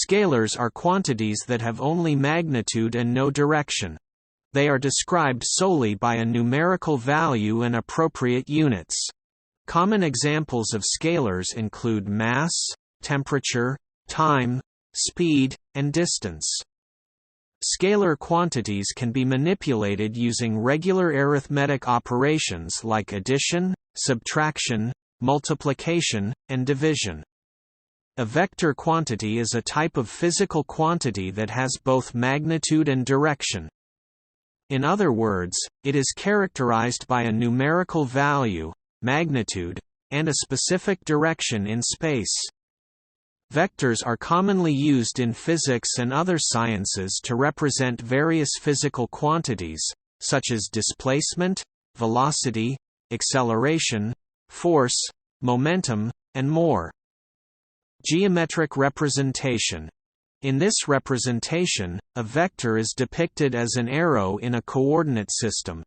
Scalars are quantities that have only magnitude and no direction. They are described solely by a numerical value and appropriate units. Common examples of scalars include mass, temperature, time, speed, and distance. Scalar quantities can be manipulated using regular arithmetic operations like addition, subtraction, multiplication, and division. A vector quantity is a type of physical quantity that has both magnitude and direction. In other words, it is characterized by a numerical value, magnitude, and a specific direction in space. Vectors are commonly used in physics and other sciences to represent various physical quantities, such as displacement, velocity, acceleration, force, momentum, and more. Geometric representation. In this representation, a vector is depicted as an arrow in a coordinate system.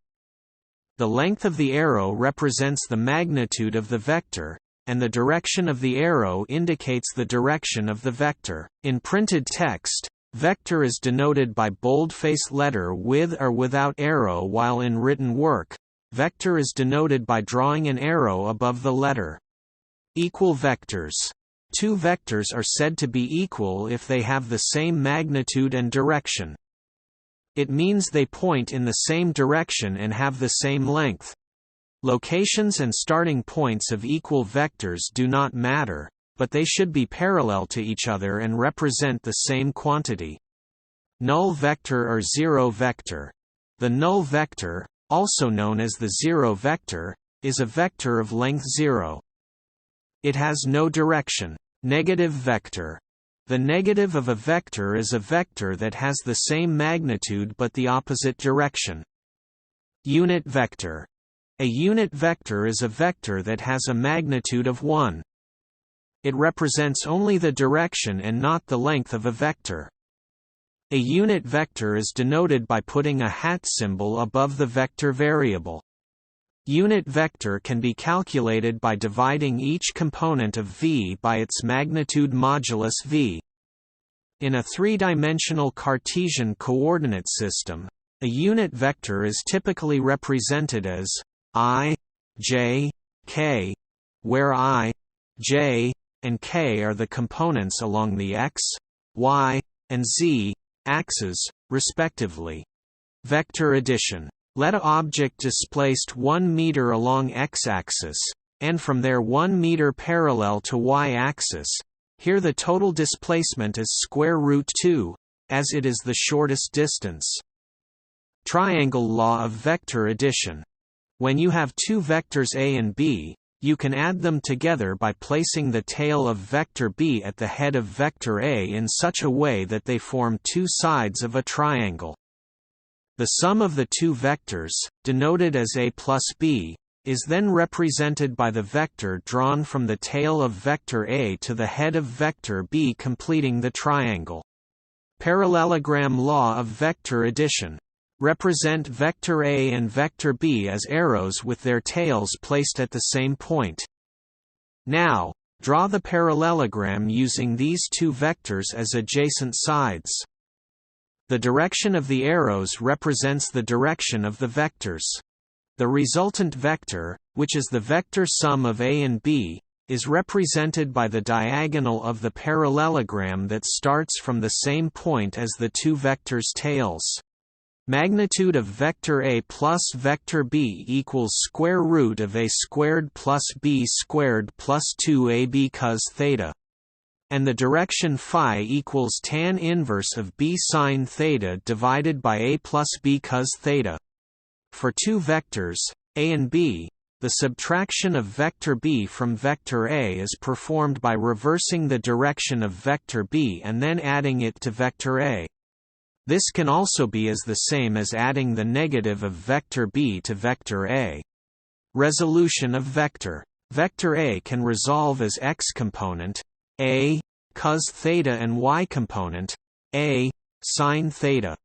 The length of the arrow represents the magnitude of the vector, and the direction of the arrow indicates the direction of the vector. In printed text, vector is denoted by boldface letter with or without arrow, while in written work, vector is denoted by drawing an arrow above the letter. Equal vectors. Two vectors are said to be equal if they have the same magnitude and direction. It means they point in the same direction and have the same length. Locations and starting points of equal vectors do not matter, but they should be parallel to each other and represent the same quantity. Null vector or zero vector. The null vector, also known as the zero vector, is a vector of length 0. It has no direction. Negative vector. The negative of a vector is a vector that has the same magnitude but the opposite direction. Unit vector. A unit vector is a vector that has a magnitude of 1. It represents only the direction and not the length of a vector. A unit vector is denoted by putting a hat symbol above the vector variable. Unit vector can be calculated by dividing each component of V by its magnitude modulus V. In a three-dimensional Cartesian coordinate system, a unit vector is typically represented as I, j, k, where I, j, and k are the components along the x, y, and z axes, respectively. Vector addition. Let a object displaced 1 meter along x-axis, and from there 1 meter parallel to y-axis. Here the total displacement is square root 2, as it is the shortest distance. Triangle law of vector addition. When you have two vectors A and B, you can add them together by placing the tail of vector B at the head of vector A in such a way that they form two sides of a triangle. The sum of the two vectors, denoted as A plus B, is then represented by the vector drawn from the tail of vector A to the head of vector B, completing the triangle. Parallelogram law of vector addition. Represent vector A and vector B as arrows with their tails placed at the same point. Now, draw the parallelogram using these two vectors as adjacent sides. The direction of the arrows represents the direction of the vectors. The resultant vector, which is the vector sum of A and B, is represented by the diagonal of the parallelogram that starts from the same point as the two vectors' tails. Magnitude of vector A plus vector B equals square root of A squared plus B squared plus 2AB cos theta. And the direction phi equals tan inverse of B sin theta divided by A plus B cos theta. For two vectors, A and B, the subtraction of vector B from vector A is performed by reversing the direction of vector B and then adding it to vector A. This can also be as the same as adding the negative of vector B to vector A. Resolution of vector. Vector A can resolve as x component, A cos theta, and y component, A sin theta.